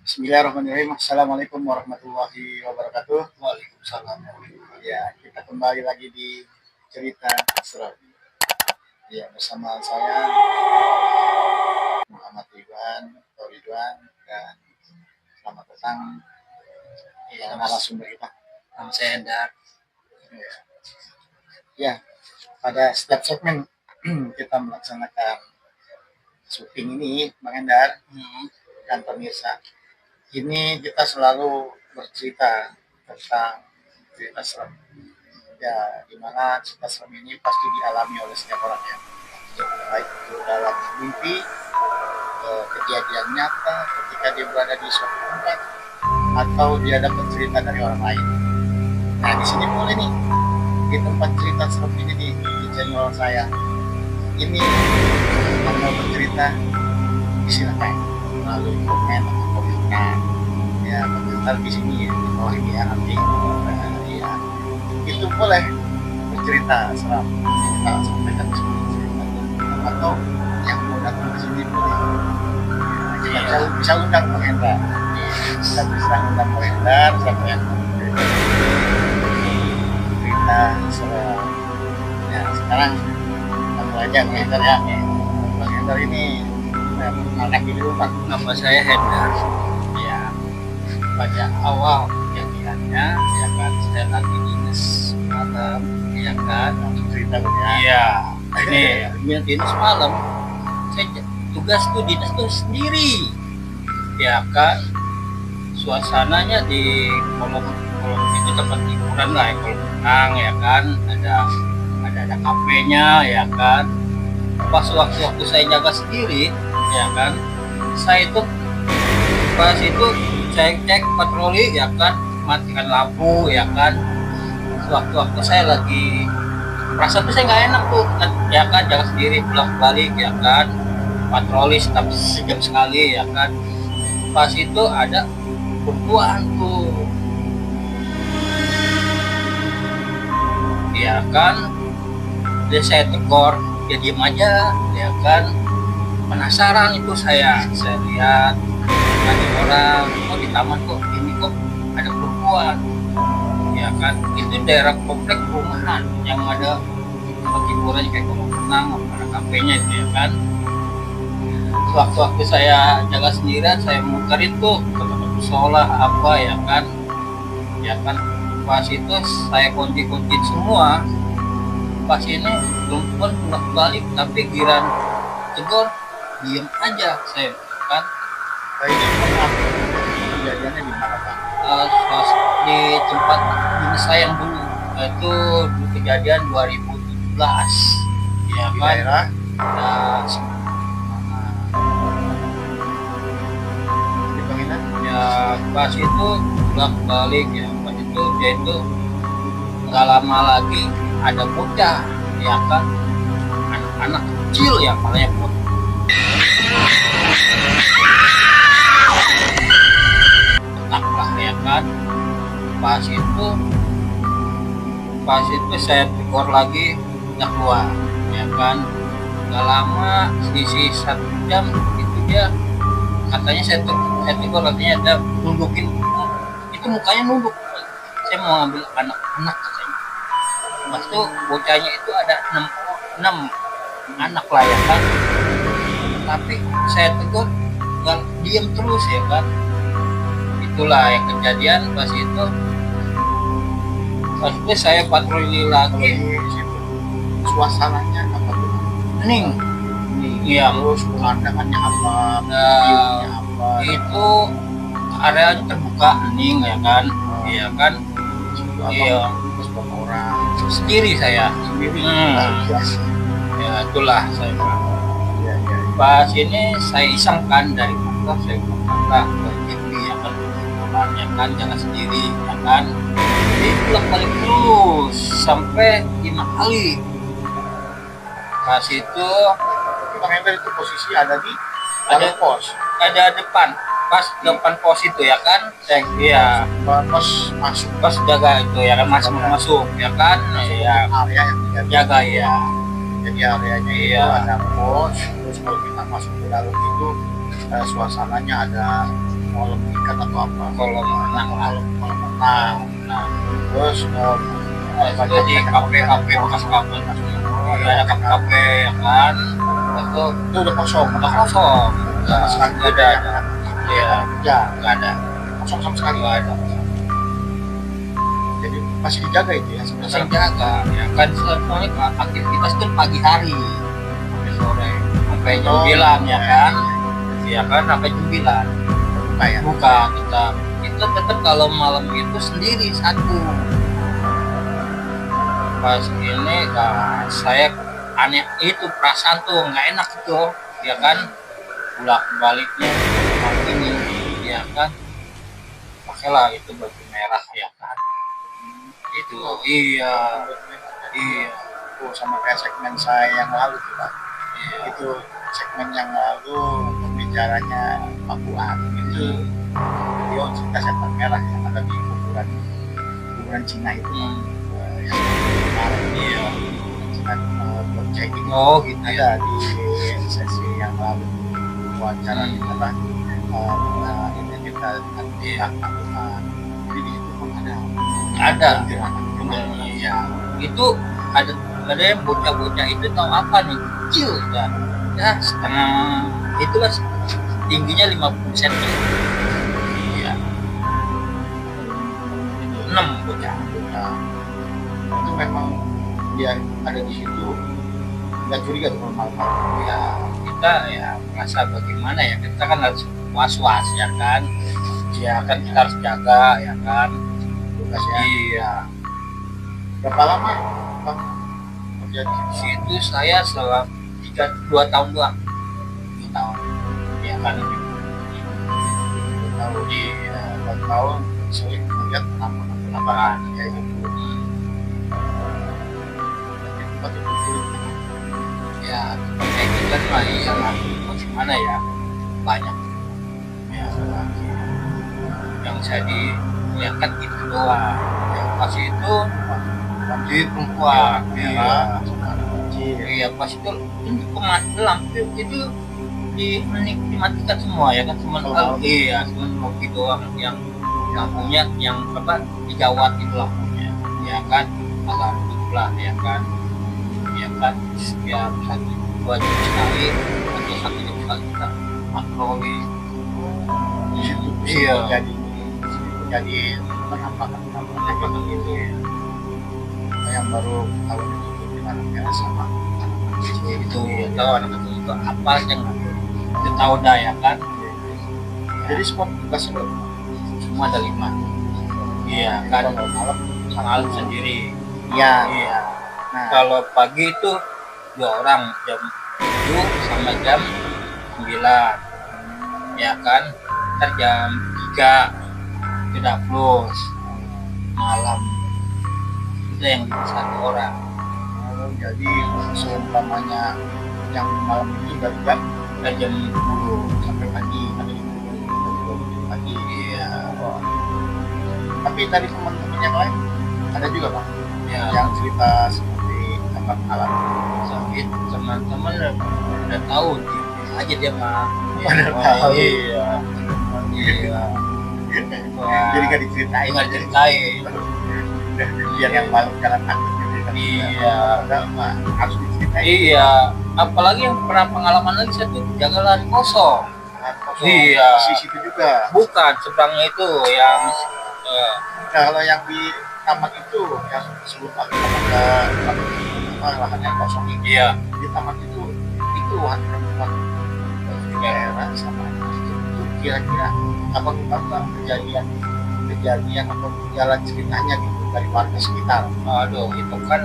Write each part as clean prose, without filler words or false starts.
Bismillahirrahmanirrahim. Assalamualaikum warahmatullahi wabarakatuh. Waalaikumsalam. Ya, kita kembali lagi di cerita Asrar. Ya, bersama saya Muhammad Ridwan dan selamat datang Ya, narasumber kita. nama saya Endar. Ya, ya, pada setiap segmen kita melaksanakan syuting ini, Bang Endar dan pemirsa. Ini kita selalu bercerita tentang cerita serem. Ya, dimana cerita serem ini pasti dialami oleh setiap orang ya. Baik itu dalam mimpi, kejadian nyata ketika dia berada di suatu tempat, atau dia dapat cerita dari orang lain. Nah, di sini boleh nih, di tempat cerita serem ini di channel saya. Ini mau bercerita, silakan melalui komen atau komentar. Ya, komentar di sini ya, di bawah ini ya, nanti ya itu boleh bercerita seram, kita sampaikan di sini ceritanya, atau yang mau datang ke sini boleh. Ya, kita bisa undang komentar, kita bisa undang komentar siapa yang mau cerita seram. Ya, sekarang langsung aja komentar ya. Komentar ini anak di rumah. Nama saya Hendar. Ya, pada awal kejadiannya, ya kan, saya lagi dinas malam, ya kan. Cerita ya. Iya, ini dinas malam. Saya tugas tuh dinas tuh sendiri, ya kan. Suasananya di kolom itu tempat hiburan lah, kolom renang, ya kan. Ada kafenya, ya kan. Pas waktu saya jaga sendiri, ya kan, saya itu pas itu saya cek patroli, ya kan, matikan lampu, ya kan. Waktu saya lagi perasaan tuh saya nggak enak tuh, ya kan, jaga sendiri pulang balik, ya kan, patroli setiap sejam sekali, ya kan. Pas itu ada perempuan tuh, ya kan. Dia saya tegur, dia diem aja, ya kan. Penasaran itu saya lihat ada orang, oh di taman kok ini kok ada perempuan, ya kan. Itu daerah komplek perumahan yang ada tempat hiburannya kayak kolam renang, ada kafenya itu, ya kan. Waktu saya jaga sendirian, saya muterin tuh ke tempat musola apa, ya kan, ya kan. Pas itu saya kunci semua. Pas ini perempuan pulang balik, tapi giran tegur diem aja, saya kan. Ini pernah kejadiannya di mana Pak? Di tempat dinas saya yang dulu, itu kejadian 2017, ya Di kan. daerah di Panginan? Ya pas itu pulang balik, ya pas itu dia itu nggak lama lagi ada bocah, ya kan, anak-anak kecil yang palanya putih. Lah, ya kan. Pas itu saya tegur lagi, udah keluar, ya kan. Gak lama, sisi 1 jam itu dia katanya saya tegur, katanya ada nundukin itu, mukanya nunduk, saya mau ambil anak-anak katanya. Pas itu bocahnya itu ada 6 anak lah, ya kan. Tapi saya tegur gak diem terus, ya kan. Itulah yang kejadian. Pas itu saya patroli lagi. Di situ suasananya apa tuh? Hening. Iya. Terus pemandangannya apa? Nah, Viewnya apa? itu areanya terbuka, hening, ya kan. Iya kan. Iya. Terus berapa orang? Sendiri saya. Sendiri. Biasa. Ya itulah saya. Ya. Pas ini saya isengkan dari kantor, saya ke TV, ya kan, ya kan, jangan sendiri, ya kan. Jadi pulang balik terus sampai 5 kali. Pas itu Bang Hendra itu posisi ada di dalam pos. ada depan, pas depan pos itu, ya kan. Iya, Pos masuk pas jaga itu, ya kan, masuk, ya kan. Ya, area yang tidak jaga, ya. jadi areanya itu Iya. ada pos. Terus kalau kita masuk ke dalam itu suasananya ada kolam ikan atau apa, kolam renang lah. kolam renang. Nah, Terus itu di kafe-kafe bekas kafe, ada kafe ya kan, itu udah kosong, udah kosong, nggak ada, ya ya nggak ada, kosong sama sekali. nggak ada. Jadi masih dijaga itu ya Masih sebenarnya. jaga, ya kan soalnya aktivitas kan pagi hari sampai sore, sampai jam 9 ya kan, ya kan sampai jam 9 Kayak buka kita. Itu tetap kalau malam itu sendiri satu. Pas ini saya aneh itu perasaan tuh nggak enak itu ya kan, bolak baliknya malam ini ya kan, pakailah itu baju merah ya kan, itu iya Oh, sama kayak segmen saya yang lalu tuh Pak. iya Itu segmen yang lalu pembicaranya Pak Fuad itu dia cerita setan merah yang ada di kuburan Cina itu. Yang kemarin iya Cina blockchain itu oh gitu ya. ada di sesi yang lalu wawancara kita lah. Kita jadi di situ pun Ada kuntilanak. iya itu ada yang bocah-bocah itu tahu apa nih, kecil ya setengah itulah, tingginya 50 cm iya, 6 bocah. Nah, itu memang dia ada di situ, nggak curiga tuh kalau malam-malam. Ya kita ya merasa bagaimana ya, kita kan harus was-was ya kan, ya kan kita harus jaga ya kan. Tugas ya. Iya, Berapa lama Bang kerja di di situ saya selama 2 tahun doang. 2 tahun ya kan. 2 tahun? Iya, 2 tahun sering melihat penambahan kayak gitu. Tapi tempat itu sulit. Ya kayak gitu kan lah, iyalah bagaimana ya, banyak ya yang saya dilihatkan itu doang ya, pas itu di perempuan ya. Iya pas itu ini lampu itu dimatikan semua ya kan, cuma iya cuma mobil doang yang lampunya yang apa digawat itu lampunya ya kan, agak redup lah ya kan, ya kan ya 1-2 jam sekali atau 1 jam sekali kita patroli Di situ iya jadi penampakan gitu ya. Yang baru tahu itu gimana ya sama anak kecil itu ya tahu anak kecil itu apa yang itu tahu dah ya kan. Jadi semua tugasnya berapa? Semua ada 5 iya kan, Kalau malam malam sendiri iya. iya. Nah, Kalau pagi itu 2 orang jam 7 sama jam 9 ya kan, ntar jam 3 tidak plus malam itu yang 1 orang. jadi seumpamanya yang malam itu dari jam 10 sampai pagi, ada yang 10 pagi. Iya Tapi dari teman-teman yang lain ada juga Pak ya yang cerita seperti apa alam. sakit teman-teman udah tahu dia aja dia mah Udah tahu. iya iya. Wah, Jadi gak diceritain, nggak ceritain biar yang malam karena takut gitu kan. iya Padahal mah harus diceritain. iya, apalagi yang pernah pengalaman lagi saya tuh jaga lahan kosong. Kosong. Iya. Di situ juga. Bukan seberangnya itu yang Kalau yang di taman itu yang sebelum aku ke lahan yang kosong ini, iya di taman itu perempuan daerah sama itu kira-kira apa kejadian atau jalan ceritanya gitu dari warga sekitar. aduh itu kan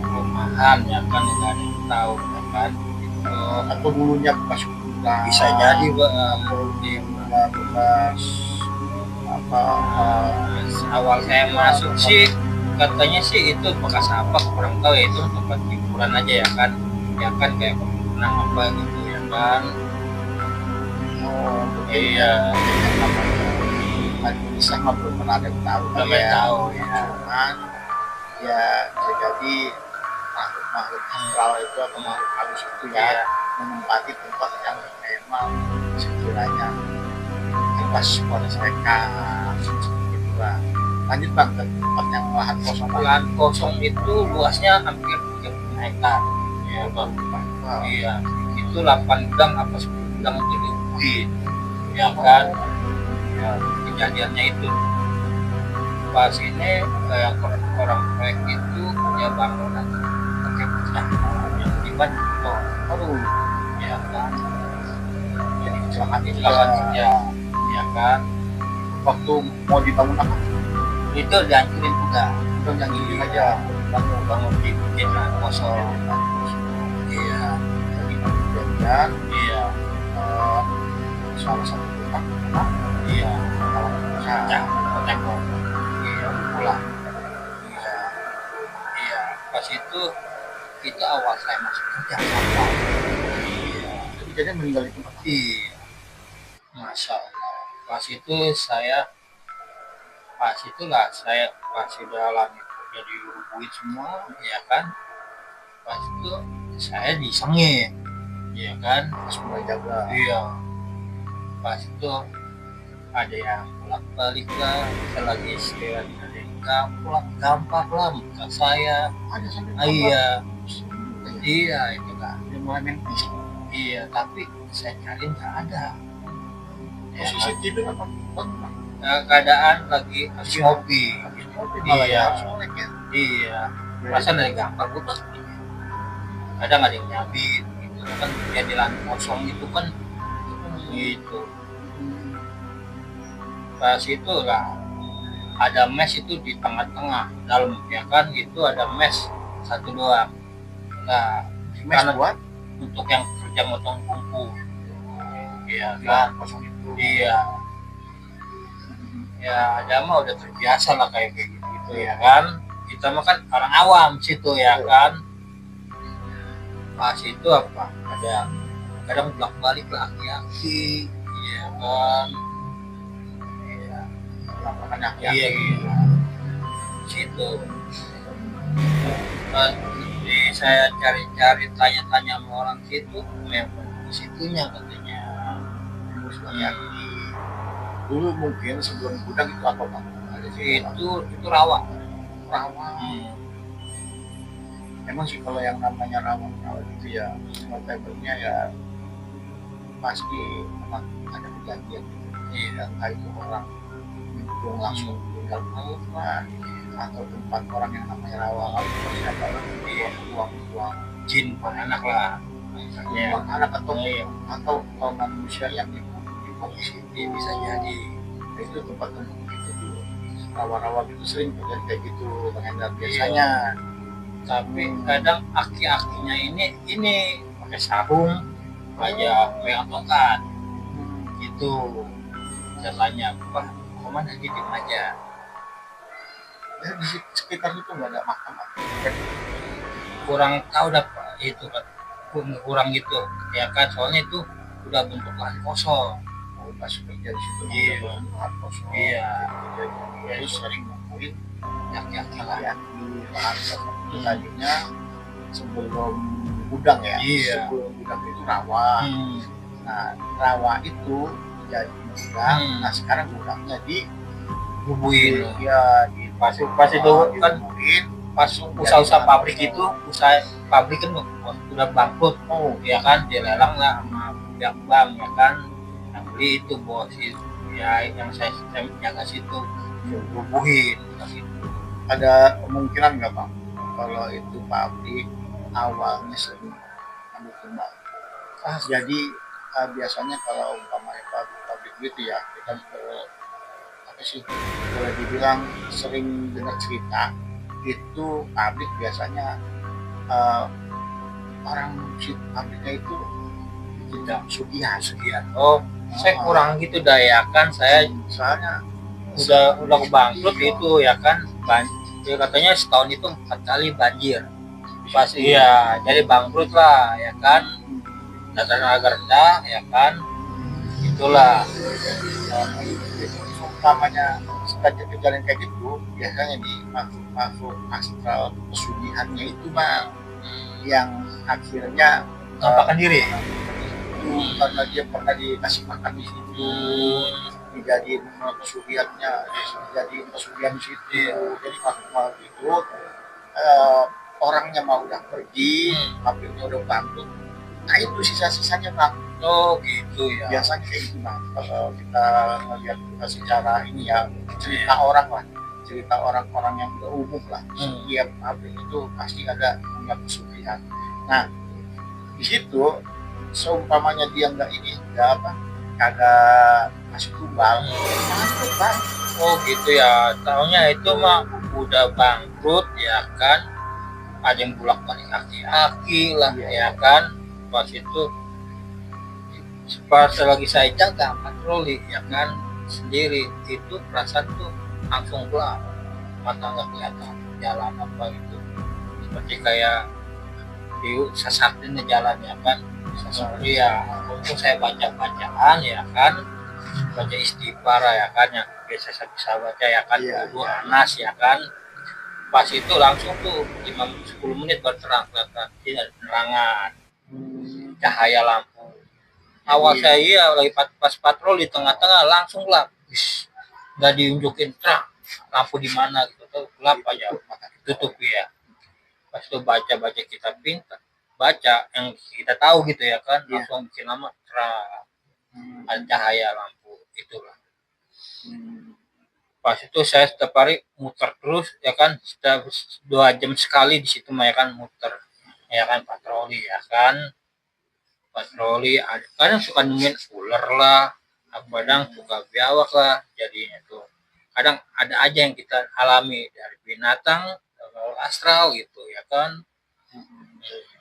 perumahan ya kan, nggak ada yang tahu ya kan itu Atau dulunya bekas kuburan, bisa jadi bekas apa awal saya masuk sih katanya sih itu bekas apa kurang tahu ya, itu tempat hiburan aja ya kan kayak penang apa gitu ya kan. Iya bisa mah belum pernah ada yang tahu belum ya. tahu ya. Cuman ya bisa jadi makhluk astral itu atau makhluk halus itu ya Iya. menempati tempat yang memang sekiranya pas Polres Rekam seperti itu lah. Lanjut bang ke tempat yang lahan kosong bang. Lahan kosong itu luasnya hampir 30 hektar. Ya, Bang. Wow. Iya, itu 8 gudang apa 10 gudang itu diubuhin. Ya kan? Ya, kejadiannya itu. Pas ini orang proyek itu punya bangunan pakai pecah yang tiba oh, Aduh, ya kan? jadi kecelakaan itu Kecelakaan kerja, ya kan? waktu mau dibangun apa? Itu dihancurin juga. Udah yang ini aja. Bangun dibikin lahan kosong. Iya, Jadi kejadian iya, salah satu rumah kena iya. kawan usaha. Pecah, tembok. Iya, pulang. Iya, iya. Pas itu awal saya masuk kerja sampah. Iya, Jadi kejadian meninggal di tempat. iya. Masya Allah. Pas itulah saya pas udah lama udah dirubuhin semua, ya kan. Pas itu saya disengit, ya kan. Pas mulai jaga. Iya. Pas itu ada yang bolak-balik lah, kita lagi istirahat ada yang gampang lah muka saya. Ada sampai Iya, iya itu kan. Dia mulai main fisik. Iya, tapi saya cari nggak ada. Ya, Posisi tidur apa? keadaan lagi habis ngopi. Malah ya, Iya. harus melek ya. Iya, perasaan dari gampang udah. Kadang ada yang nyabit, gitu kan dia di lahan kosong itu kan, gitu. Pas itu lah ada mes itu di tengah-tengah dalam ya kan itu ada mes satu doang. Nah, Mes karena buat untuk yang kerja motong kumpul. Iya lahan kan? kosong itu. Iya. Ya ada mah udah terbiasa lah kayak gitu ya kan. Kita mah kan orang awam situ ya kan. Pas itu apa? Ada kadang bolak-balik lah aki-aki, ya kan. Iya. Lapangan Iya, yang iya. Situ. Pas saya cari-cari tanya-tanya sama orang situ, memang situnya katanya. terus banyak di dulu mungkin sebelum gudang itu apa bang? Ada sih Itu rawa. rawa. Emang sih kalau yang namanya rawa itu ya notabene ya pasti memang ada kejadian. Iya. Entah itu orang nyemplung langsung meninggal lah atau tempat orang yang namanya rawa itu pasti ada Iya. uang Jin anak lah. Iya. uang anak atau Iya. manusia yang dipungsi. Iya, bisa jadi. Itu tempat-tempat itu tuh rawa-rawa itu sering terjadi kayak gitu Bang Hendar biasanya. Tapi kadang aki-akinya ini pakai sarung aja pegang tongkat gitu. Caranya apa? Kemana dia diem aja. Ya, di sekitar itu nggak ada makam. Kurang tahu dapat itu kan. Kurang gitu ya kan, soalnya itu udah bentuk lahan kosong. Pas kerja di situ Iya. lahan kosong. Iya. Jadi sering nemuin Aki-aki lah. ya di lahan kosong itu tadinya sebelum gudang ya. Iya. Sebelum gudang itu rawa. Nah rawa itu jadi gudang. Nah sekarang gudangnya di Bubuin. ya di Pas itu kan dibubuhin. pas usaha-usaha pabrik itu, usaha pabrik kan udah bangkrut. Oh Ya kan dilelang lah sama pihak bank ya kan. Nah, beli itu bos itu ya yang saya jaga situ bubuhin gitu. ada kemungkinan nggak bang kalau itu pabrik awalnya sering ambil kembang. Jadi biasanya kalau umpamanya pabrik gitu ya kita apa sih boleh dibilang sering dengar cerita itu pabrik biasanya orang si pabriknya itu tidak sugihan. Oh, saya kurang gitu dah ya kan, saya Soalnya udah bangkrut itu ya kan, ya katanya setahun itu 4 kali banjir. Pas iya, jadi bangkrut lah ya kan, dataran agak rendah ya kan, itulah. utamanya kejadian kayak gitu biasanya di masuk astral pesugihannya itu bang yang akhirnya Nampakkan diri. karena dia pernah dikasih makan di situ dijadiin pesugihannya, dijadiin pesugihan di situ. Jadi makhluk itu eh, orangnya mau udah pergi, pabriknya udah bangkrut. Nah itu sisa-sisanya bang. Oh gitu ya. Biasanya kayak gitu bang. Kalau kita melihat secara ini ya cerita orang lah, cerita orang-orang yang berumum lah. Setiap pabrik itu pasti ada punya pesugihan. Nah di situ seumpamanya dia nggak ini nggak apa kagak masih tumbal, bangkrut bang. Oh gitu ya. Taunya itu mah udah bangkrut ya kan. Ada yang bolak-balik aki-aki lah ya kan. Pas itu pas lagi saya jaga patroli ya kan sendiri, itu perasaan tuh langsung gelap, mata nggak kelihatan jalan apa gitu, seperti kayak disesatin jalan ya kan. Seperti ya untung saya baca bacaan ya kan, baca istighfar ya kan, yang biasa saya bisa baca ya kan, wudu Anas ya kan. Pas itu langsung tuh 5-10 menit berterang, kelihatan ada penerangan cahaya lampu. Awal saya lagi pas patrol di tengah-tengah langsung gelap, nggak diunjukin terang lampu di mana gitu, tuh gelap aja, tutup ya. Pas itu baca kita pintar baca yang kita tahu gitu ya kan, langsung bikin nama terang, ada cahaya lampu itulah. Pas itu saya setiap hari muter terus ya kan, setiap 2 jam sekali di situ mah ya kan, muter ya kan, patroli ya kan. Patroli kadang suka nemuin ular lah, kadang suka biawak lah, jadinya tuh kadang ada aja yang kita alami dari binatang astral gitu ya kan.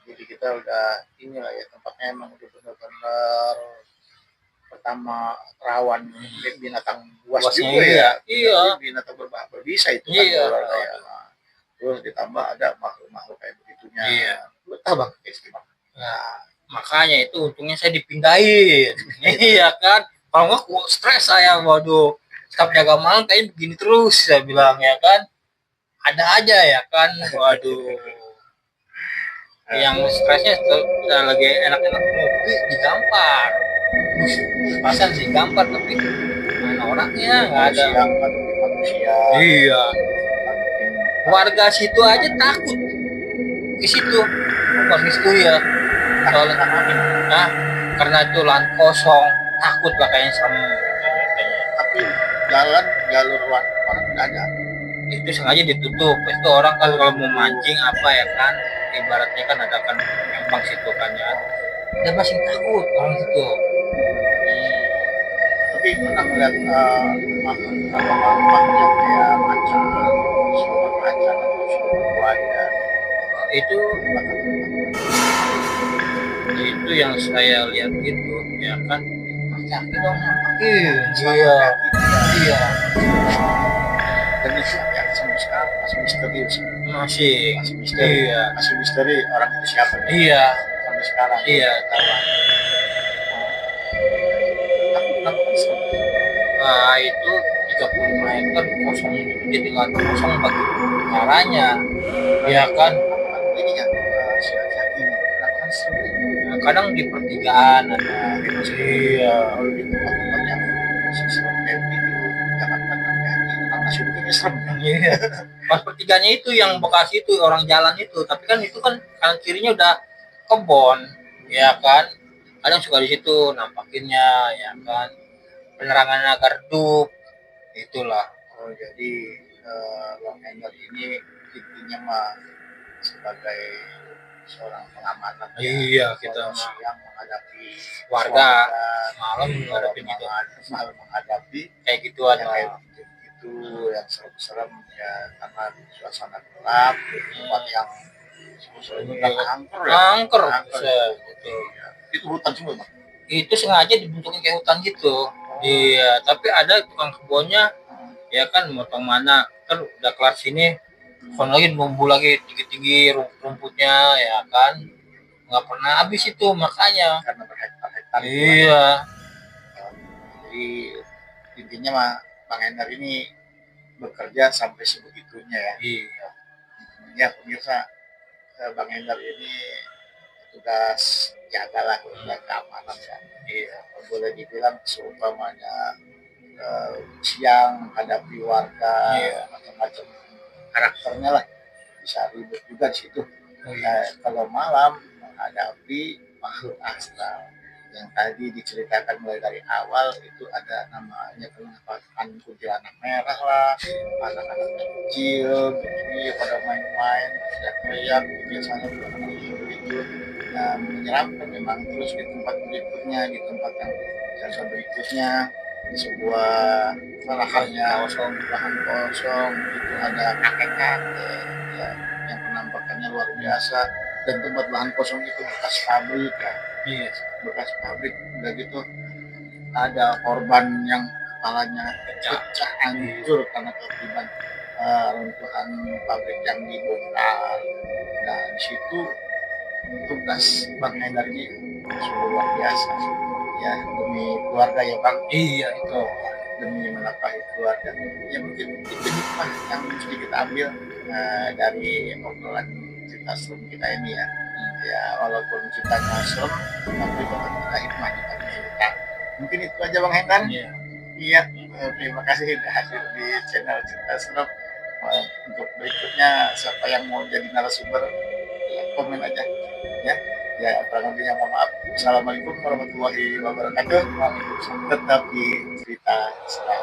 Jadi kita udah inilah ya, tempatnya emang udah benar-benar pertama rawan binatang buas juga ya. Iya. Binatang berbisa itu kan ular ya. Terus ditambah ada makhluk-makhluk kayak begitunya. Iya. Betah bang, istimewa. Nah, makanya itu untungnya saya dipindahin. Iya kan, kalau nggak stres saya, waduh, setiap jaga malam kayaknya begini terus, saya bilang ya kan, ada aja ya kan, waduh. Yang stresnya saya lagi enak-enak ngopi digampar, pasan sih gampar, tapi mana orangnya nggak ada. Manusia. Iya, warga situ aja takut ke situ, bukan itu ya. Soalnya nah, karena itu lahan kosong, takut lah kayaknya serem. Tapi jalur orang nggak ada. Itu sengaja ditutup. Itu orang kan kalau mau mancing apa ya kan, ibaratnya kan ada kan empang situ kan ya. Dia masih takut orang situ. Tapi pernah melihat makhluk yang kayak macan, siluman macan atau siluman buaya. Itu yang saya lihat itu ya kan, kaki dong, iya. Dan itu yang sampai sekarang masih misterius. Masih misteri. Iya. Masih misteri orang itu siapa. Iya. Sampai sekarang. Iya. Tapi kenapa bisa? Nah itu 30 meter kosong, jadi lahan kosong bagi caranya, ya kan. Ini ya siang ini kenapa kan sering. Kadang di pertigaan ada. Iya. Kalau di tempat-tempat yang serem kayak begitu, jangan pernah masih begini serem. Iya. Pas pertiganya itu yang Bekasi itu orang jalan itu, tapi kan itu kan kanan kirinya udah kebon, ya kan. Kadang suka di situ nampakinnya, ya kan. Penerangan agar redup, itulah. Oh jadi Bang Ender ini intinya mah sebagai seorang pengamanan. Iya, kita yang menghadapi warga malam menghadapi gitu, malam menghadapi kayak gituan kayak gitu yang serem-serem ya, karena suasana gelap, tempat yang angker gitu. Itu hutan semua bang. Itu sengaja dibentukin kayak hutan gitu. Iya, tapi ada tukang kebunnya ya kan, motong mana kan udah kelar sini, kon lagi bumbu lagi tinggi-tinggi rumputnya ya kan, nggak pernah habis itu, makanya karena berhektar-hektar. Iya. Jadi intinya mah Bang Ender ini bekerja sampai sebegitunya ya. Iya. Ya pemirsa, Bang Ender ini tugas jagalah keamanan ya. Iya, boleh dibilang seumpamanya siang menghadapi warga, Iya. macam-macam karakternya lah, bisa ribut juga di situ. Oh, iya. Kalau malam menghadapi makhluk astral yang tadi diceritakan mulai dari awal, itu ada namanya penampakan kuntilanak merah lah, anak-anak kecil begini pada main-main teriak-teriak, biasanya juga itu. Nah, menyeramkan memang. Terus di tempat berikutnya, di tempat yang jasa berikutnya, di sebuah lahan kosong itu ada kakek-kakek ya, yang penampakannya luar biasa. Dan tempat lahan kosong itu bekas pabrik ya, Iya. bekas pabrik. Udah gitu ada korban yang kepalanya pecah hancur karena terlibat runtuhan pabrik yang dibongkar. Nah, di situ tugas Bang Hendar ini sungguh luar biasa ya, demi keluarga ya Bang. Iya itu. Demi menafkahi keluarga ya. Mungkin itu hikmah yang mesti kita ambil dari obrolan cerita serem kita ini ya. Ya walaupun kita serem, tapi tetap ada hikmah di balik cerita. Mungkin itu aja Bang Hendar. Iya. Iya, terima kasih sudah hadir di channel Cerita Serem. Untuk berikutnya siapa yang mau jadi narasumber, ya, komen aja ya. Ya, kurang lebihnya mohon maaf. Assalamualaikum warahmatullahi wabarakatuh. Tetap di Cerita Serem.